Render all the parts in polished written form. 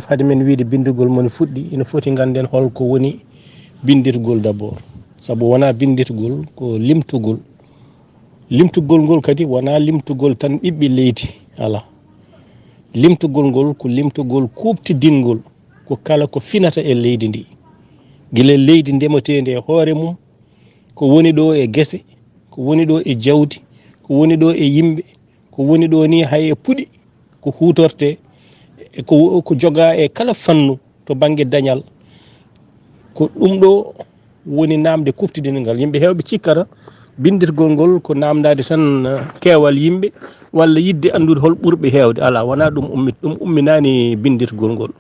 hade men wiide binndugol mon fuɗɗi ina foti ganden holko woni bindirgol d'abord sabu wona bindirgol ko limtugol ngol kadi wona limtugol tan ɓiɓɓe leydi ala limtugol ngol ko limtugol kuɓtidingol ko kala ko finata e leydi ndi gila leydi ndematede e hoore mum ko woni ɗo e gese ko woni ɗo e jawdi ko woni ɗo e yimɓe ko woni ɗo ni hay e puɗi ko hutorte ko joga e kala fannu to banggue dañal ko ɗum ɗo woni namde kuftidingal yimɓe hewɓe cikkata bindirgol ngol ko namdade tan keewal yimɓe walla yidde andude hol ɓurɓe hewde ala wona ɗum umminani bindirgol ngol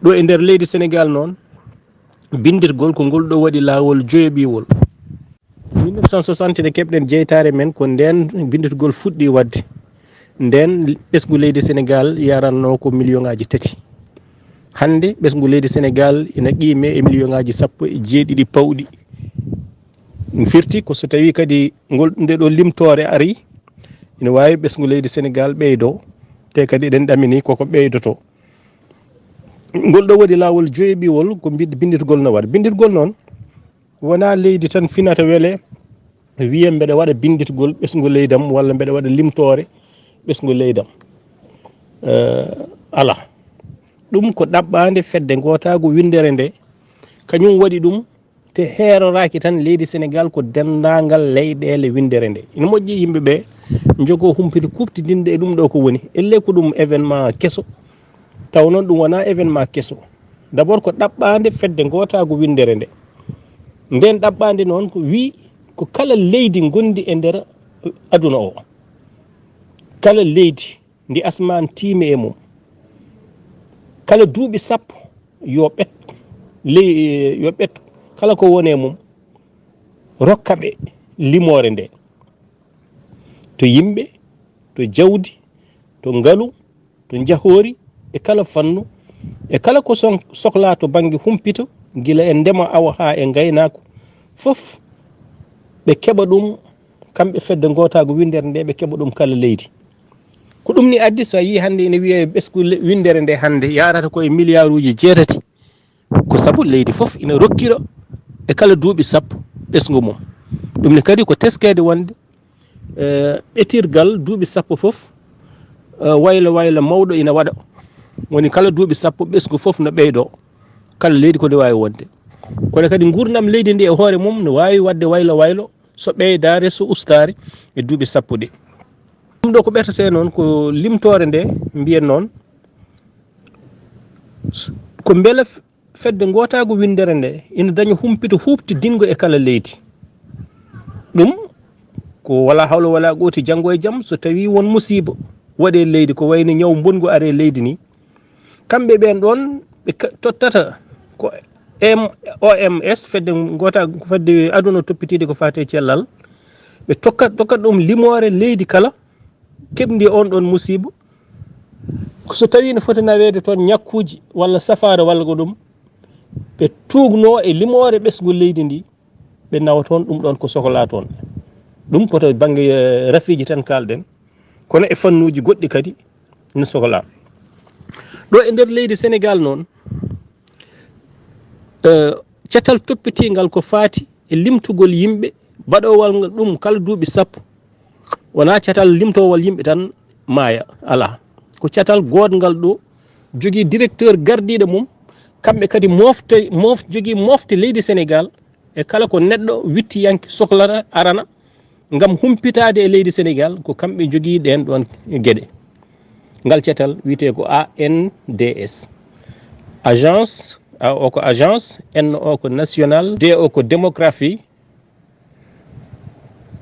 ɗo e nder leydi Sénégal noon bindirgol ko ngol ɗo waɗi lawol joyoɓiwol 1960 nde keɓɗen jeytare men ko nden bindirgol fuɗɗi wadde nden ɓesgu leydi Sénégal yaranno ko million ngaji 3 hande ɓesgu leydi Sénégal ina qime e million ngaji 17 pawɗi ɗum firti ko so tawi kadi ngol nde ɗo limtore ari ina wawi ɓesgu leydi Sénégal ɓeydo te kadi eɗen ɗamini koko ɓeydoto ngol ɗo waɗi lawol joyoɓiwol ko bindirgol no waɗa bindirgol noon wona leydi tan finata weele wiya mbeɗa waɗa bindirgol ɓesgu leydam walla mbeɗa waɗa limtore ɓesgu leydam ala ɗum ko ɗaɓɓade fedde gotago windere nde kañum waɗi ɗum te heeroraki tan leydi Sénégal ko dendagal leyɗele windere nde ina moƴƴi yimɓeɓe jogo humpiti kuftidinde e ɗum ɗo ko woni elle ko ɗum événement kesso taw noon ɗum wona événement kesso d' abord ko ɗaɓɓade fedde gotago windere nde nden ɗaɓɓade noon ko wi ko kala leydi gondi e nder aduna o kala leydi ndi asman tiime e mum kala duuɓi 10 yo ɓet kala ko woni e mum rokkaɓe limore nde to yimɓe to jawdi to ngaalu to jahori e kala fannu e kala ko sohla to banggue humpito gila e ndema awa ha e gaynako fof ɓe keɓa ɗum kamɓe fedde gotago windere nde ɓe keɓa ɗum kala leydi ko ɗum ni addi so yi hande ene wiye ɓesgu windere nde hande yarata koye milliard uji 8 ko saabu leydi foof ina rokkira e kala duuɓi 10 ɓesgu mum ɗum ne kadi ko teskede wonde ɓetirgal duuɓi 10 foof waylo mawɗo ina waɗa woni kala duuɓi 10 ɓesgu foof no ɓeydo kala leydi ko nde wawi wonde kono kadi gurdam leydi ndi e hoore mum no wawi wadde waylo so ɓeydare so ustare e duuɓi 10 ɗi ɗum ɗo ko ɓetate noon ko limtore nde mbiyen noon ko beele fedde gotago windere nde ina daña humpito huɓtidingo e kala leydi ɗum ko wala hawla wala qoti janggo e jaam so tawi won musiba waɗe leydi ko wayno ñaw bongo are leydi ni kamɓe ɓen ɗon ɓe tottata ko OMS fedde gotago fedde aduna toppitide ko fate cellal ɓe tokkat ɗum limore leydi kala keɓdi on ɗon musiba so tawi no foti nawede toon ñakkuji walla safara walla ko ɗum ɓe tugno e limore ɓesgu leydi ndi ɓe nawa toon ɗum ɗon ko sohla toon ɗum koto banggue rafiji tan kalɗen kono e fannuji goɗɗi kadi no sohla ɗo e nder leydi Sénégal noon cetal toppitigal ko fati e limtugol yimɓe baɗowal ngal ɗum kala duuɓi 10 wona cetal limtowal yimɓe tan maaya ala ko cetal godgal ɗo jogui directeur gardiɗo mum kamɓe kadi jogui mofte leydi Sénégal e kala ko neɗɗo wittiyanke sohlata arana gam humpitade e leydi Sénégal ko kamɓe jogui ɗen ɗon gueɗe ngal cetal wiyete ko ANDS agence A o ko agence N o ko national D o ko démographie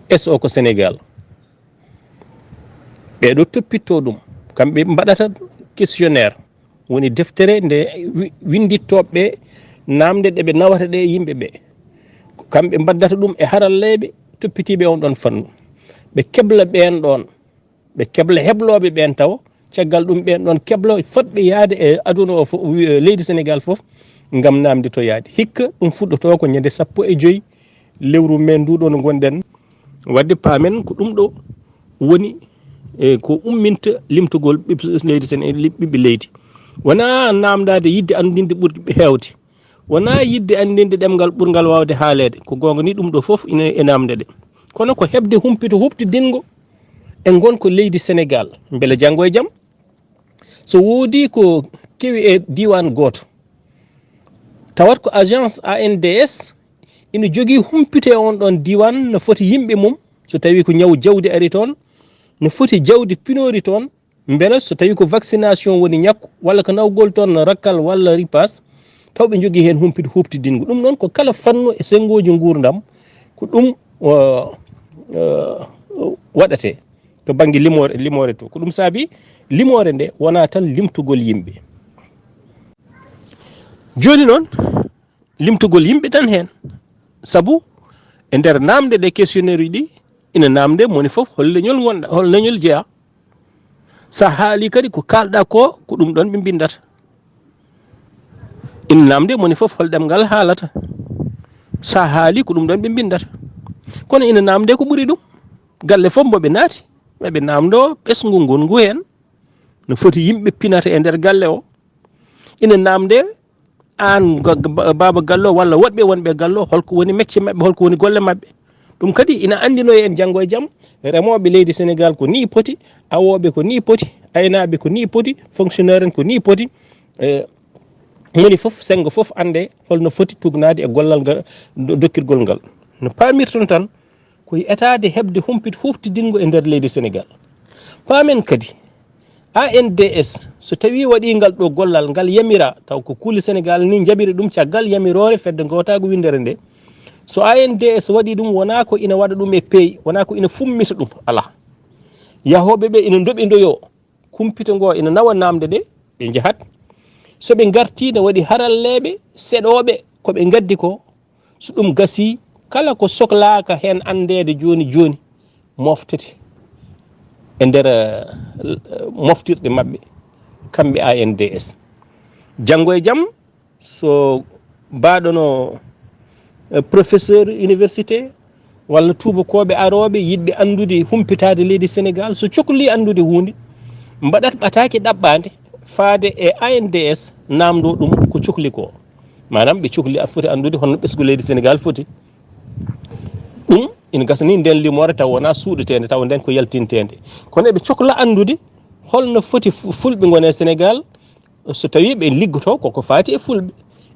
S o ko Sénégal ɓeɗo toppitto ɗum kamɓe mbaɗata questionnaire woni deftere nde windittoɓe namde ɗeɓe nawata ɗe yimɓe ɓe kamɓe mbaddata ɗum e haralleɓe toppitiɓe on ɗon fannu ɓe kebla ɓen ɗon ɓe kebla hebloɓe ɓen taw caggal ɗum ɓen ɗon keblo fotɓe yaade e aduna o leydi Sénégal foof gam namde to yaade hikka ɗum fuɗɗoto ko ñande 15 lewru men nduɗo no gonɗen wadde paamen ko ɗum ɗo woni ko umminta limtugol leydi Sénégal ɓiɓɓe leydi wona namdade yidde andinde ɓurɗe heewde wona yidde andinde ɗemgal ɓurgal wawde haalede ko gonga ni ɗum ɗo fof ina e namde ɗe kono ko hebde humpito huftidingo e gonko leydi Senegal beele janggo e jaam so woodi ko kewi e diwan goto tawat ko agence ANDS ina jogui humpito e on ɗon diwan no foti yimɓe mum so tawi ko ñaw jawdi ari toon no foti jawdi pinori toon beele so tawi ko vaccination woni ñakku walla ko nawgol toon rakkal walla ripas taw ɓe jogui hen humpito huftidingo ɗum noon ko kala fannu e sengoji gurdam ko ɗum waɗate to banggue limore to ko ɗum saabi limore nde wona tan limtugol yimɓe joni noon limtugol yimɓe tan hen saabu e nder namde ɗe questionnaire uji ɗi ina namde moni foof hol leñol gonɗa hol leñol jeeya sa haali kadi ko kalɗa ko ɗum ɗon ɓe bindata ina namde moni foof hol ɗemgal haalata sa haali ko ɗum ɗon ɓe bindata kono ina namde ko ɓuuri ɗum galle fof mboɓe naati ɓeɓe namdo ɓesgu ngongu hen no foti yimɓe pinata e nder galle o ina namde an baba gallo walla woɗɓe wonɓe gallo holko woni mecce mabɓe holko woni golle mabɓe ɗum kadi ina andinoye en janggo e jaam remoɓe leydi Sénégal ko ni poti awoɓe ko ni poti aynaɓe ko ni poti fonctionnaire en ko ni poti moni foof sengo foof ande holno foti tugnade e gollal ngal dokkirgol ngal no pamirton tan koye etade hebde humpito huftidingo e nder leydi Sénégal paamen kadi ANDS so tawi waɗi ngal ɗo gollal ngal yamira taw ko kuule Sénégal ni jabiri ɗum caggal yamirore fedde gotago windere nde so ANDS waɗi ɗum wona ko ina waɗa ɗum e peeyi wona ko ina fummita ɗum ala yahoɓe ɓe ina doɓidoyo kumpito ngo ina nawa namde ɗe ɓe jahat soɓe garti ne waɗi haralleɓe seɗoɓe koɓe gaddi ko so ɗum gasi kala ko sohlaka hen andede joni joni moftete e nder moftirɗe mabɓe kamɓe ANDS janggo e jaam so mbaɗono professeur université walla tubakoɓe aroɓe yiɗɓe andude humpitade leydi Sénégal so cohli andude hunde mbaɗat ɓataki ɗaɓɓade faade e ANDS namdo ɗum ko cohli ko manam ɓe cohli a foti andude honno ɓesgu leydi Sénégal foti ɗum ina gasani nden limore taw wona suuɗetede taw nden ko yaltintede kono eɓe cohla andude holno foti fulɓe gone Sénégal so tawi ɓe liggoto koko fati e fulɓe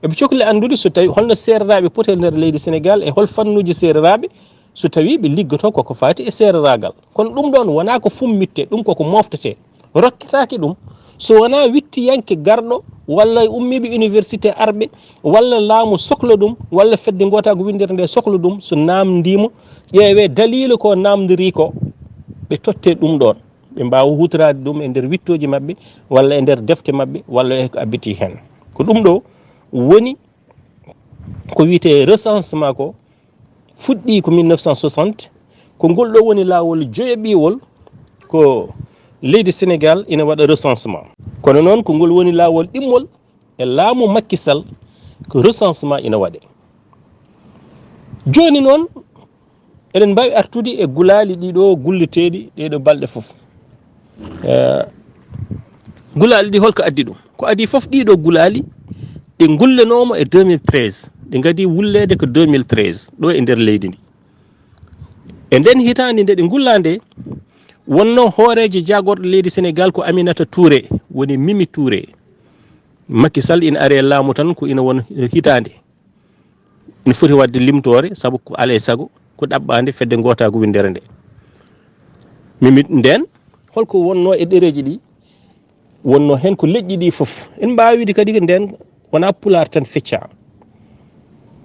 eɓe cohli andude so tawi holno sereraɓe poti e nder leydi Sénégal e hol fannuji sereraɓe so tawi ɓe liggoto koko fati e sereragal kono ɗum ɗon wona ko fummitte ɗum koko moftete rokketaki ɗum so wona wittiyanke garɗo walla ummiɓe université arɓe walla laamu sohla ɗum walla fedde gotago windere nde sohla ɗum so namdimo ƴeewe dalila ko namdiri ko ɓe totte ɗum ɗon ɓe mbawa hutorade ɗum e nder wittoji mabɓe walla e nder defte mabɓe walla e ko abbiti hen ko ɗum ɗo woni ko wiyete recensement ko fuɗɗi ko 1960 ko ngol ɗo woni lawol joyoɓiwol ko leydi Sénégal ina waɗa recensement kono noon ko ngol woni lawol ɗimmol e laamu Macky Sall ko recensement ina waɗe joni noon eɗen mbawi artude e gulali ɗiɗo gulliteɗi ɗeɗo balɗe foof gulali ɗi holko addi ɗum ko adi foof ɗiɗo gulali ɗe gullanoma e 2013 ɗe gadi wullede ko 2013 ɗo e nder leydi ndi e nden hitande nde ɗe gullande wonno hoorejo jagorɗo leydi Sénégal ko Aminata Touré woni Mimi Touré Macky Sall ina ari e laamu tan ko ina won hitande ina foti wadde limtore saabu ko alay saago ko ɗaɓɓande fedde gotago windere nde Mimi nden holko wonno e ɗereji ɗi wonno hen ko leƴƴi ɗi foof en mbawide kadi ko nden wona pular tan fecca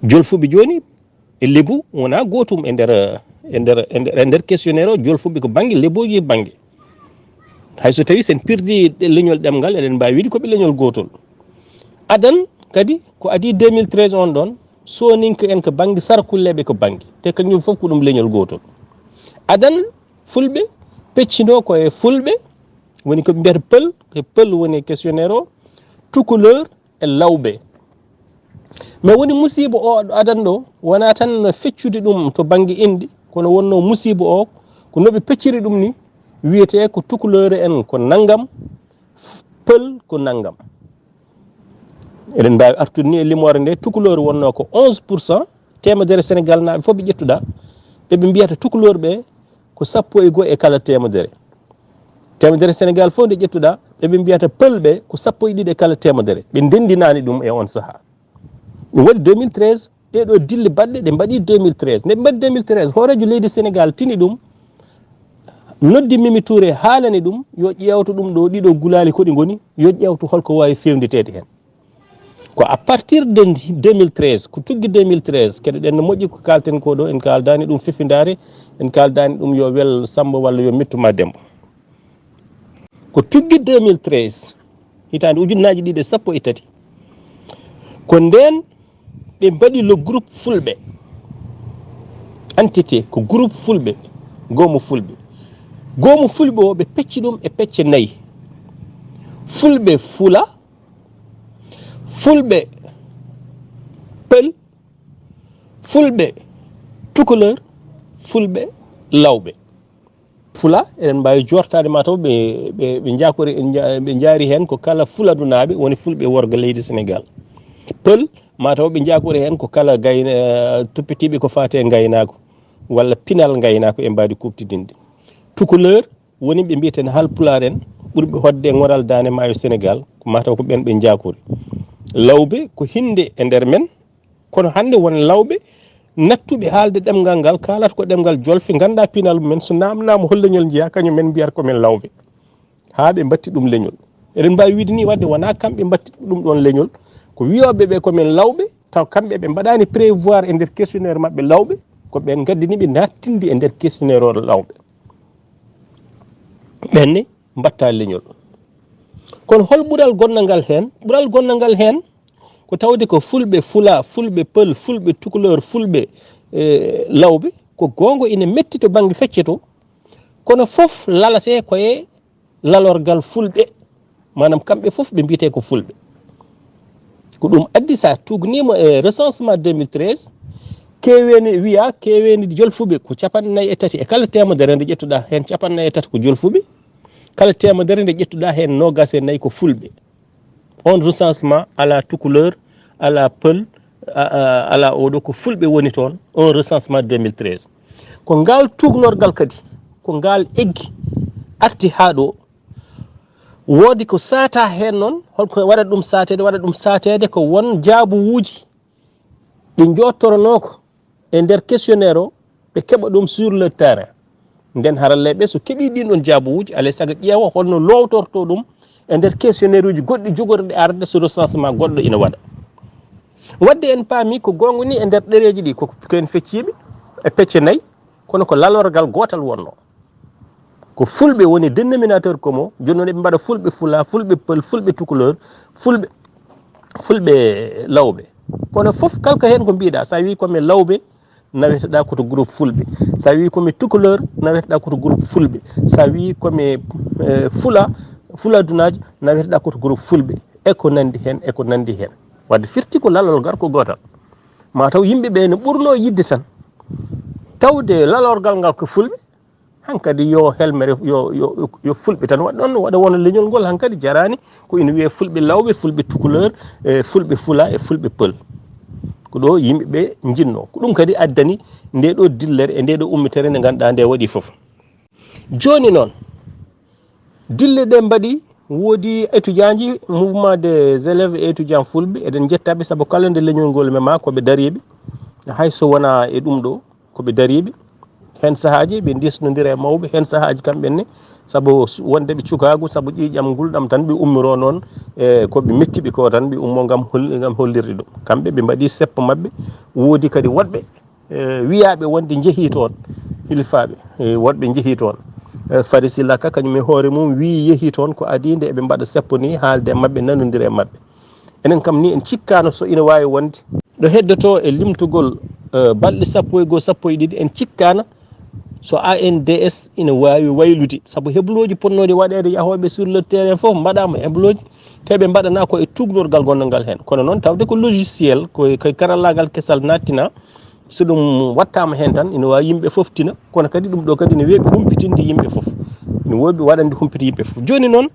jolfuɓe joni e lebu wona gotum e nder questionnaire o jolfuɓe ko banggue leboji banggue hayso tawi sen pirdi leñol ɗemgal eɗen mbawi wiide koɓe leñol gotol adan kadi ko adi 2013 on ɗon soninka en ko banggue sarkulleɓe ko banggue te kañum foof ko ɗum leñol gotol adan fulɓe peccino koye fulɓe woni koɓe mbiyata pël ko pël woni questionnaire o tukuleur e lawɓe mais woni musiba o adan ɗo wona tan feccude ɗum to banggue inde kono wonno musiba o ko noɓe pecciri ɗum ni wiyete ko tukuleur en ko naggam pël ko naggam eɗen mbawi artude ni e limore nde tukulor wonno ko 11%, temedere Sénégal naaɓe fof ɓe ƴettuɗa eɓe mbiyata tukulor ɓe ko 15 e kala temedere Sénégal fof nde ƴettuɗa eɓe mbiyata pëlɓe ko 12 e kala temedere. ɓe ndendinani ɗum e on saaha. ɗum waɗi 2013 ɗeɗo dille baɗɗe ɗe mbaɗi 2013 nde ɓe mbaɗi 2013 hoorejo leydi Sénégal tini ɗum noddi Mimi Touré haalani ɗum yo ƴewtu ɗum ɗo ɗiɗo gulali koɗi goni yo ƴewtu holko wawi fewnditede hen. ko à partir de 2013 ko tuggi 2013 kadi ɗen no moƴƴi ko kalten ko ɗo en kaldani ɗum fefindare en kaldani ɗum yo wel Samba walla yo mettuma Demba. ko tuggi 2013 hitande ujunnaji ɗiɗi 13 ko nden ɓe mbaɗi le groupe fulɓe entité ko groupe fulɓe goomu fulɓe o ɓe pecci ɗum e pecce 4 fulɓe fula, fulɓe pël, fulɓe tukuleur, fulɓe lawɓe. fula eɗen mbawi jortade mataw ɓe jakori ɓe jaari hen ko kala fuladunaɓe woni fulɓe worgo leydi Sénégal. pël mataw ɓe jakori hen ko kala toppitiɓe ko fate gaynako walla pinal gaynako e mbadi kuftidinde. tukuleur woni ɓe mbiyeten halpular en ɓurɓe hodde e goral dane maayo Sénégal ko mataw ko ɓen ɓe jakori. lawɓe ko hinde e nder men kono hande won lawɓe nattuɓe haalde ɗemgal ngal kalata ko ɗemgal jolfe ganda pinal mumen so namnama hol leñol jiiya kañum men mbiyata komin lawɓe ha ɓe batti ɗum leñol. eɗen mbawi wiide ni wadde wona kamɓe batti ɗum ɗon leñol ko wiyoɓe ɓe komin lawɓe taw kamɓe ɓe mbaɗani prévoir e nder questionnaire mabɓe lawɓe ko ɓen gaddiniɓe nattinde e nder questionnaire o lawɓe ɓenne mbatta leñol. kono hol ɓuural gonnal ngal hen ko tawde ko fulɓe fula, fulɓe pël, fulɓe tukuleur, fulɓe lawɓe ko gonga ina metti to banggue fecce to kono fof lalate koye lalorgal fulɓe manam kamɓe fof ɓe mbiyete ko fulɓe. ko ɗum addi sa tugnima e recensement 2013 keweni jolfuɓe ko 43 e kala temedere nde ƴettuɗa hen 43 ko jolfuɓe, kala temedere nde ƴettuɗa hen 24 ko fulɓe. on recensement ala tukuleur ala pël ala oɗo ko fulɓe woni toon on recensement 2013. ko ngal tugnorgal kadi ko ngal eggi arti ha ɗo woodi ko sata hen noon holko waɗa ɗum satede ko won jaabuwuji ɗi jottoronoko e nder questionnaire o ɓe keɓa ɗum sur le terrain. nden haralleɓe so keeɓi ɗin ɗon jaabuwuji alay saago ƴeewa holno lowtorto ɗum e nder questionnaire uji goɗɗi jogorɗi arde so recensement goɗɗo ina waɗa. wadde en paami ko gonga ni e nder ɗereji ɗi koen fecciɓe e pecce 4 kono ko lalorgal gotal wonno ko fulɓe woni dénominateur commun. joni noon eɓe mbaɗa fulɓe fula, fulɓe pël, fulɓe tukuleur, fulɓe lawɓe kono foof kalko hen ko mbiɗa sa wi komi lawɓe naweteɗa koto groupe fulɓe, sa wi komi tukuleur naweteɗa koto groupe fulɓe, sa wi komi fuladunaji naweteɗa koto groupe fulɓe eko nandi hen wadde firti ko lalorgal ko gotal. mataw yimɓeɓe ne ɓurno yidde tan tawde lalorgal ngal ko fulɓe hankadi yo helmere yo fulɓe tan waɗa ɗon waɗa wona leñol ngol hankadi jarani ko ina wiye fulɓe lawɓe, fulɓe tukuleur, fulɓe fula e fulɓe pël. ko ɗo yimɓeɓe jinno ko ɗum kadi addani nde ɗo dillere e nde ɗo ummitere nde ganduɗa nde waɗi foof. joni noon dille ɗe mbaɗi woodi étudiant ji mouvement des élèves et étudiants fulɓe eɗen jettaɓe saabu kala nde leñol ngol mema koɓe dariɓe hayso wona e ɗum ɗo koɓe dariɓe hen sahaji ɓe disnodira e mawɓe hen sahaji kamɓenne saabu wondeɓe cukagu saabu ƴiƴam gulɗam tan ɓe ummiro noon e koɓe mettiɓe ko tan ɓe ummo gam hollirde ɗum. kamɓe ɓe mbaɗi seppo mabɓe woodi kadi woɗɓe wiyaɓe wonde jeehi toon hilfaɓe woɗɓe jeehi toon Fari Silla ka kañum e hoore mum wi yeehi toon ko adide eɓe mbaɗa seppo ni haalde e mabɓe nanodira e mabɓe. enen kam ni en cikkano so ina wawi wonde ɗo heddoto e limtugol balɗe 11 12 en cikkana so ANDS ina wawi waylude saabu hebloji ponnoɗe waɗede yahoɓe sur le terrain foof mbaɗama hebloji teɓe mbaɗana ko e tugnorgal gonnogal hen kono noon tawde ko logiciel koye karallagal kesal nattina so ɗum wattama hen tan ina wawi yimɓe foof tina kono kadi ɗum ɗo kadi ne weeɓi humpitinde yimɓe foof ne woɗi waɗande humpiti yimɓe foof. joni noon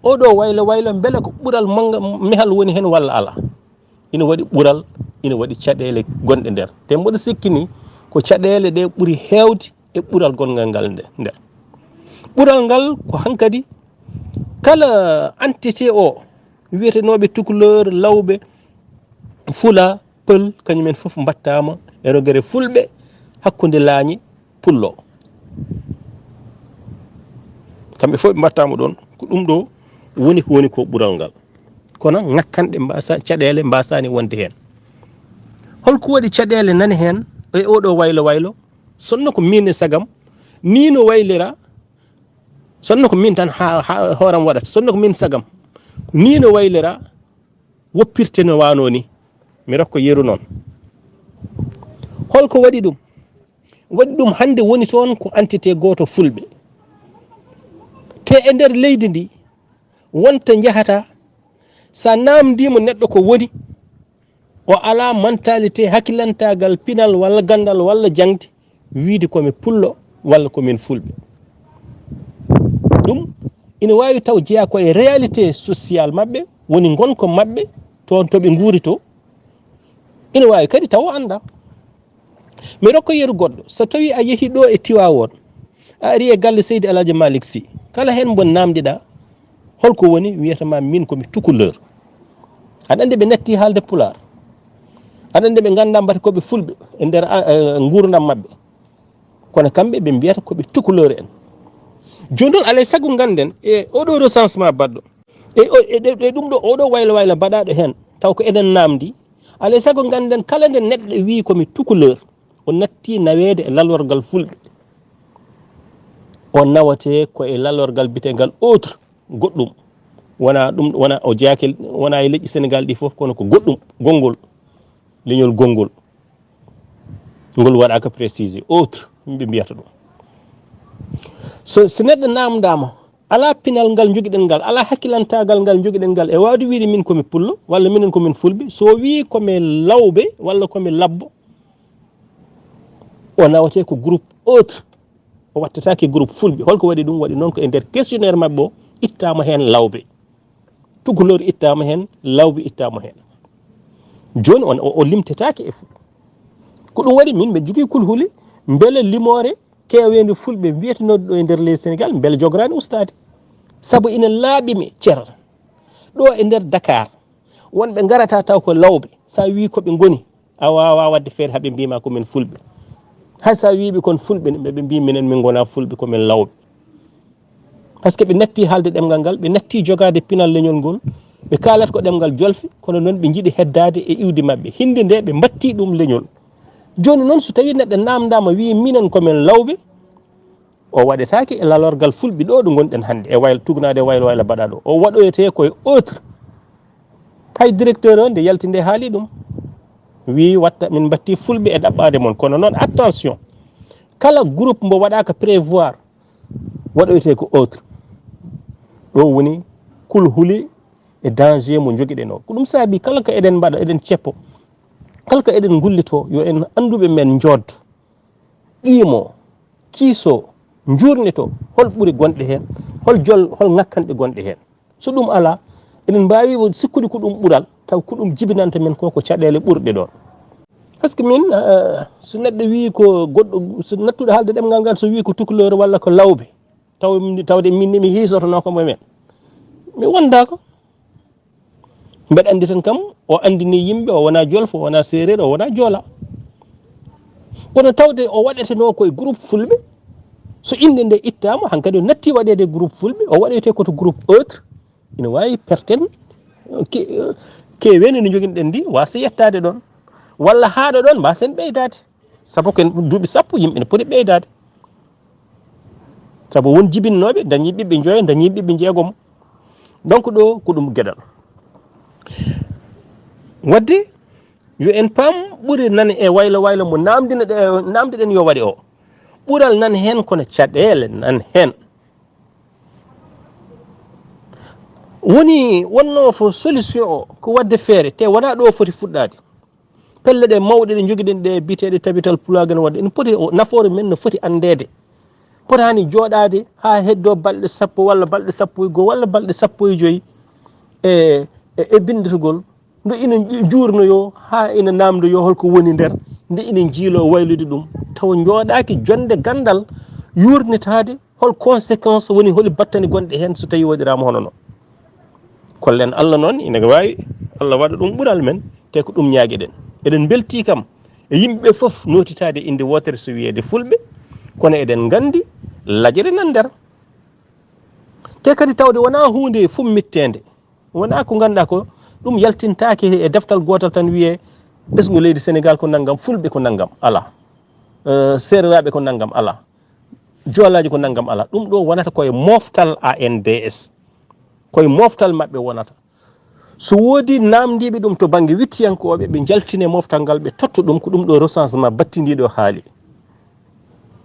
oɗo waylo beele ko ɓuural manga mehal woni hen walla ala ina waɗi ɓural ina waɗi caɗele gonɗe nder te mboɗo sikkini ko caɗele ɗe ɓuri heewde e ɓural gongal ngal nde ɓural ngal ko hankadi kala entité o wiyetenoɓe tukuleur lawɓe fula peul kañumen foof mbattama e rogere fulɓe hakkude laañi pullo kamɓe fof ɓe mbattama ɗon ko ɗum ɗo woni ko ɓural ngal kono ngakkanɗe mbasa caɗele mbasani wonde hen holko waɗi caɗele nani hen e oɗo waylo sonno ko min e sagam ni no waylira sonno ko min tan ha hooram waɗata sonno ko min sagam ni no waylira woppirte no wano ni mi rokko yeru noon holko waɗi ɗum hande woni toon ko entité goto fulɓe te e nder leydi ndi wonta jahata sa namdimo neɗɗo ko woni o ala mentalité hakkilantagal pinal walla gandal walla jangde wiide komi pullo walla komin fulɓe ɗum ina wawi taw jeeya koye réalité social mabɓe woni gonko mabɓe toon toɓe guuri to ina wawi kadi taw anda mi rokko yeru goɗɗo so tawi a yeehi ɗo e Tiwawon a ari e galle Seydi Alhaji Malick Sy kala hen mo namdiɗa holko woni wiyatama min komi tukuleur aɗa andi ɓe natti haalde pular aɗa andi ɓe ganda mbata koɓe fulɓe e nder gurdam mabɓe kono kamɓe ɓe mbiyata koɓe tukuleur en joni noon alay saago ganden e oɗo recensement baɗɗo e ɗum ɗo oɗo waylo mbaɗaɗo hen taw ko eɗen namdi alay saago ganden kala nde neɗɗo wi komi tukuleur o natti nawede e lalorgal fulɓe o nawate ko e lalorgal bitegal autre goɗɗum wona o jeeyake wona e leƴƴi Sénégal ɗi foof kono ko goɗɗum gongol leñol gongol ngol waɗaka précisé autre yimɓe mbiyata ɗum so neɗɗo namdama ala pinal ngal joguiɗen ngal ala hakkilantagal ngal joguiɗen ngal e wawde wiide min komi pullo walla minen komin fulɓe so wi komi lawɓe walla komi labbo o nawate ko groupe autre o wattatake groupe fulɓe holko waɗi ɗum waɗi noon ko e nder questionnaire mabɓe o ittama hen lawɓe tukulor ittama hen lawɓe ittama hen joni o limtetake e fulɓe ko ɗum waɗi min ɓe jogui kulhuli beele limore kewede fulɓe wiyetenoɗe ɗo e nder leydi Sénégal beele jograni ustade saabu ina laaɓimi ceer ɗo e nder Dakar wonɓe garata taw ko lawɓe sa wi koɓe goni a wawa wadde feere haaɓe mbima komin fulɓe hay sa wiɓe kon fulɓe ɓe mbi minen min gona fulɓe komin lawɓe par ce que ɓe natti haalde ɗemgal ngal ɓe natti jogade pinal leñol ngol ɓe kalat ko ɗemgal jolfe kono noon ɓe jiiɗi heddade e iwde mabɓe hinde nde ɓe batti ɗum leñol joni noon so tawi neɗɗo namdama wi minen komin lawɓe o waɗetake e lalorgal fulɓe ɗo ɗo gonɗen hande e waylo tugnade e waylo mbaɗaɗo o waɗoyete koye autre hay directeur o nde yalti nde haali ɗum wi watta min batti fulɓe e ɗaɓɓade moon kono noon attention kala groupe mbo waɗaka prévoir waɗoyte ko autre ɗo woni kulhuli e danger mo joguiɗen o ko ɗum saabi kala ko eɗen mbaɗa eɗen ceppo kala ko eɗen gullito yo en anduɓe men joddo qimo kiiso jurnito hol ɓuuri gonɗe hen hol ngakkanɗe gonɗe hen so ɗum ala eɗen mbawi sikkude ko ɗum ɓuural taw ko ɗum jibinanta men ko caɗele ɓurɗe ɗon par ce que min so neɗɗo wi ko goɗɗo so nattuɗo haalde ɗemgal ngal so wi ko tukuleur walla ko lawɓe tawde min mi hisotono ko momen mi wondako mbeɗa andi tan kam o andini yimɓe o wona jolfo o wona séréer o wona joola kono tawde o waɗeteno koye groupe fulɓe so inde nde ittama hankkadi o natti waɗede groupe fulɓe o waɗete koto groupe autre ina wawi perten keweni no joguinoɗen ndi wasa yettade ɗon walla haaɗo ɗon mbasen ɓeydade saabu ko duuɓi sappo yimɓe ne poti ɓeydade saabu won jibinnoɓe dañi ɓiɓɓe joyo dañi ɓiɓɓe jeegom donc ɗo ko ɗum gueɗal wadde yo en paam ɓuuri nane e waylo mo namdiɗen yo waɗe o ɓuural nan hen kono caɗele nan hen wonno fo solution o ko wadde feere te wona ɗo foti fuɗɗade pelle ɗe mawɗe ɗe joguiɗen ɗe biteɗe tabital pulagal wadde ene poti nafoore men no foti andede potani jooɗade ha heddo balɗe sappo walla balɗe sappo e 1 walla balɗe sappo e 5 e binditogol nde ina juurno yo ha ina namdo yo holko woni nder nde ina jiilo waylude ɗum taw jooɗaki jonde gandal yurnitade hol conséquence woni holi battani gonɗe hen so tawi waɗirama hono no kollen Allah noon ina wawi Allah waɗa ɗum ɓuural men te ko ɗum ñaagueɗen eɗen belti kam e yimɓeɓe foof notitade inde wotere so wiyede fulɓe kono eɗen gandi lajere nan nder te kadi tawde wona hunde fummittede wona ko ganduɗa ko ɗum yaltintake e deftal gotal tan wiye ɓesgu leydi Senegal ko naggam fulɓe ko naggam ala sereraɓe ko naggam ala joolaji ko naggam ala ɗum ɗo wonata koye moftal ANDS koye moftal mabɓe wonata so woodi namdiɓe ɗum to banggue wittiyankoɓe ɓe jaltine moftal ngal ɓe totta ɗum ko ɗum ɗo recensement battidiɗo haali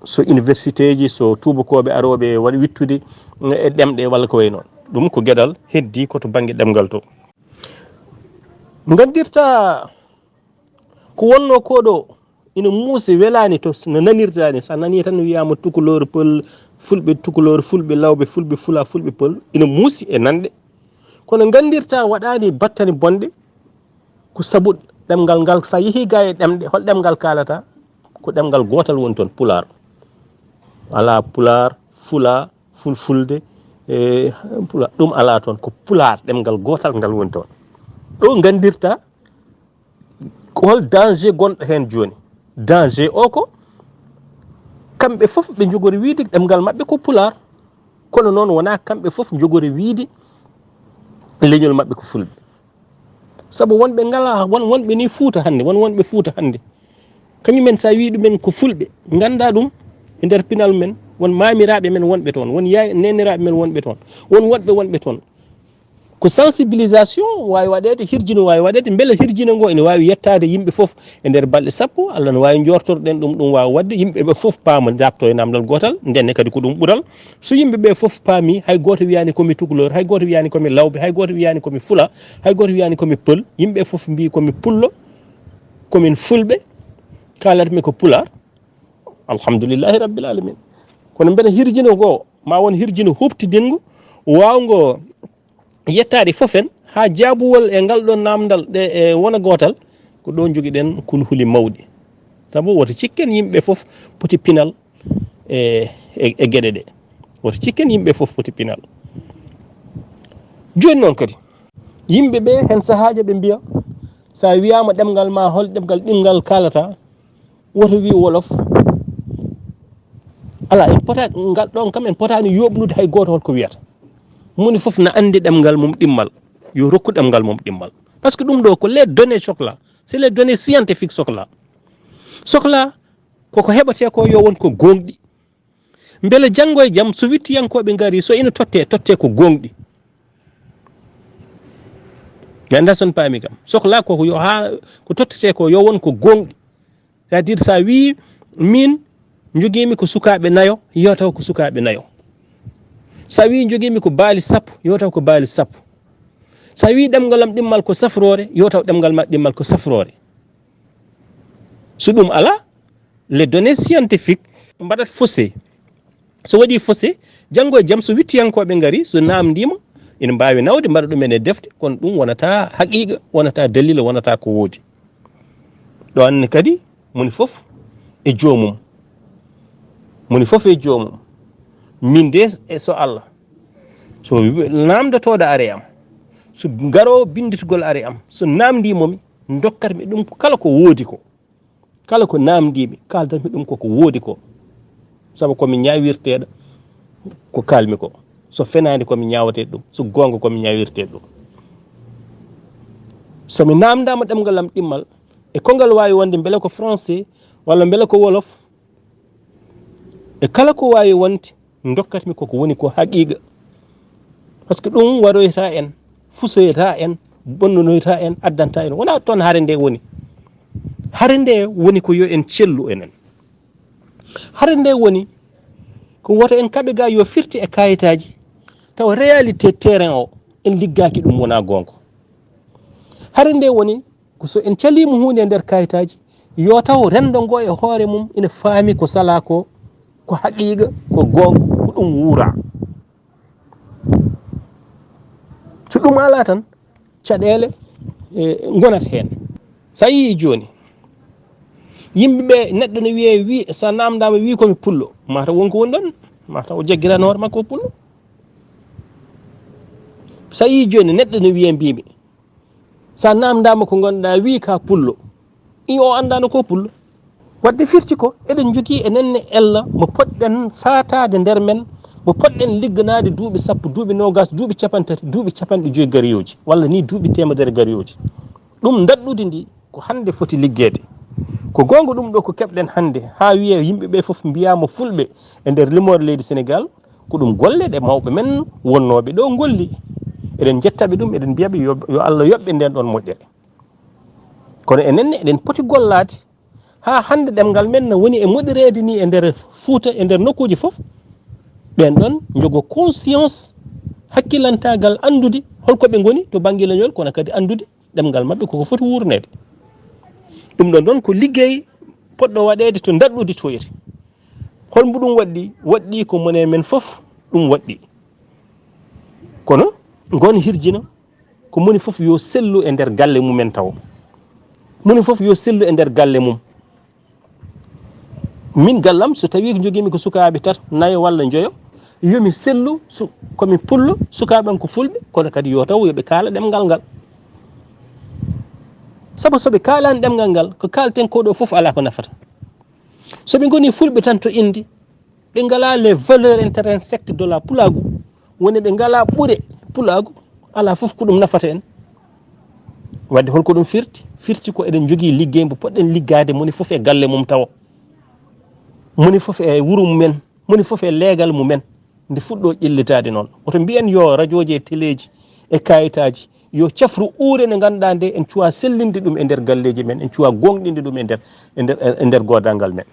so université ji so tubakoɓe aroɓe waɗi wittude e ɗemɗe walla ko way noon ɗum ko gueɗal heddi koto banggue ɗemgal to gaddirta ko wonno koɗo ina muusi welani to no nanirtani sa nani tan wiyama tukulor pël fulɓe tukulor fulɓe lawɓe fulɓe fula fulɓe pël ina muusi e nande kono gandirta waɗani battani bonde ko saabu ɗemgal ngal sa yeehi ga e ɗemɗe hol ɗemgal kalata ko ɗemgal gotal woni toon pular ala pular fula fulfulde e pular ɗum ala toon ko pular ɗemgal gotal ngal woni toon ɗo gandirta ko hol danger gonɗo hen joni danger o ko kamɓe foof ɓe jogori wiide ɗemgal mabɓe ko pular kono noon wona kamɓe foof jogori wiide leñol mabɓe ko fulɓe saabu wonɓe ngala wonɓe ni Fuuta hande wonɓe Fuuta hande kañumen sa wi ɗumen ko fulɓe ganda ɗum e nder pinal men won mamiraɓe men wonɓe toon won neniraɓe men wonɓe toon won woɗɓe wonɓe toon ko sensibilisation wawi waɗede hirjino wawi waɗede beele hirjino ngo ene wawi yettade yimɓe foof e nder balɗe sappo Allah ne wawi jortorɗen ɗum wawi wadde yimɓeɓe foof paama jabto e namdal gotal ndenne kadi ko ɗum ɓuural so yimɓeɓe foof paami hay goto wiyani komi tukulor hay goto wiyani komi lawɓe hay goto wiyani komi fula hay goto wiyani komi pël yimɓe foof mbi komi pullo komin fulɓe kalatmi ko pular alhamdoulillahi rabbil alamin kono beele hirjino ngo ma won hirjino huɓtidingo wawgo yettade foof en ha jaabuwol e ngal ɗon namdal ɗe e wona gotal ko ɗo joguiɗen kulhuli mawɗi saabu woto cikken yimɓe foof poti pinal e gueɗe ɗe woto cikken yimɓe foof poti pinal joni noon kadi yimɓeɓe hen sahaji ɓe mbiya sa wiyama ɗemgal ma hol ɗemgal ɗingal kalata woto wi wolof ala en potani ngal ɗon kam en potani yoɓnude hay goto holko wiyata moni foof na andi ɗemgal mum ɗimmal yo rokku ɗemgal mum ɗimmal par ce que ɗum ɗo ko les données sohla c'est les données scientifiques sohla koko heɓate ko yo won ko gonɗi beele janggo e jaam so wittiyankoɓe gaari so ina totte ko gonɗi mi anda son paami kam sohla koko yo ha ko tottete ko yo won ko gonɗi c'est à dire sa wi min joguimi ko sukaɓe nayo yo taw ko sukaɓe nayo sa wi joguimi ko baali sappo yo taw ko baali sappo sa wi ɗemgalam ɗimmal ko safrore yo taw ɗemgal ma ɗimmal ko safrore so ɗum ala les données scientifiques mbaɗat faussé so waɗi faussé janggo e jaam so wittiyankoɓe gaari so namdima ina mbawi nawde mbaɗa ɗumen e defte kono ɗum wonata haqiqa wonata dalila wonata ko woodi ɗo anne kadi moni foof e joomum min de e so Allah so namdotoɗo are am so garowo binditgol are am so namdimomi dokkatmi ɗum kala ko woodi ko kala ko namdimi kaldatmi ɗum koko woodi ko saabu komi ñawirteɗo ko kalmi ko so fenade komi ñawateɗo ɗum so gonga komi ñawirteɗo ɗum somi namdama ɗemgal am ɗimmal e kongal wawi wonde beele ko français walla beele ko wolof e kala ko wawi wonde dokkatmi koko woni ko haqiqa par ce que ɗum waɗoyta en fusoyta en bonnonoyta en addanta en wona toon hare nde woni ko yo en cellu enen hare nde woni ko woto en kaɓe ga yo firti e kayitaji taw réalité terrain o en liggaki ɗum wona gonga hare nde woni ko so en calima hunde e nder kayitaji yo taw rendo ngo e hoore mum ina faami ko sala ko haqiqa ko gonga ko ɗum wuura so ɗum ala tan caɗele gonat hen sa yi joni yimɓeɓe neɗɗo ne wiye wi sa namdama wi komi pullo mata wonko woni ɗon mata o jaggirano hoore makko o pullo sa yi joni neɗɗo ne wiye mbimi sa namdama ko gonɗa wi ka pullo i o andano ko pullo wadde firti ko eɗen jogui enenne ella mo poɗɗen satade nder men mo poɗɗen ligganade duuɓi sappo duuɓi nogas duuɓi capantati duuɓi capanɗe joyyi gariyoji walla ni duuɓi temedere gariyoji ɗum daɗɗude ndi ko hande foti liggede ko gonga ɗum ɗo ko keɓɗen hande ha wiye yimɓeɓe foof mbiyama fulɓe e nder limore leydi Sénégal ko ɗum golle ɗe mawɓe men wonnoɓe ɗo golli eɗen jettaɓe ɗum eɗen mbiyaɓe yo Allah yoɓɓe nden ɗon moƴƴere kono enenne eɗen poti gollade ha hande ɗemgal men no woni e moɗirede ni e nder Fouta e nder nokkuji foof ɓen ɗon jogo conscience hakkillantagal andude holko ɓe goni to banggue leñol kono kadi andude ɗemgal mabɓe koko foti wurnede ɗum ɗon ɗon ko liggey poɗɗo waɗede to daɗɗude toyri holmbo ɗum waɗɗi ko mone men foof ɗum waɗɗi kono gon hirjino ko moni foof yo sellu e nder galle mumen taw moni foof yo sellu e nder galle mum min gallam so tawi ko joguimi ko sukaɓe tato nayo walla joyo yomi sellu komi pullo sukaɓen ko fulɓe kono kadi yo taw yoɓe kaala ɗemgal ngal saabu soɓe kalani ɗemgal ngal ko kalten koɗo foof ala ko nafata soɓe goni fulɓe tan to indi ɓe ngala les valeurs intrinsèques de la pulagu woni ɓe ngala ɓuure pulagu ala foof ko ɗum nafata en wadde holko ɗum firti ko eɗen jogui liggey mbo poɗɗen liggade moni foof e galle mum tawa moni foof e wuuro mumen moni foof e leegal mumen nde fuɗɗo ƴellitade noon oto mbiyen yo radio ji e téléji e kayitaji yo cafru uure nde ganduɗa nde en cuwa sellinde ɗum e nder galleji men en cuwa gonɗinde ɗum e nder godal ngal men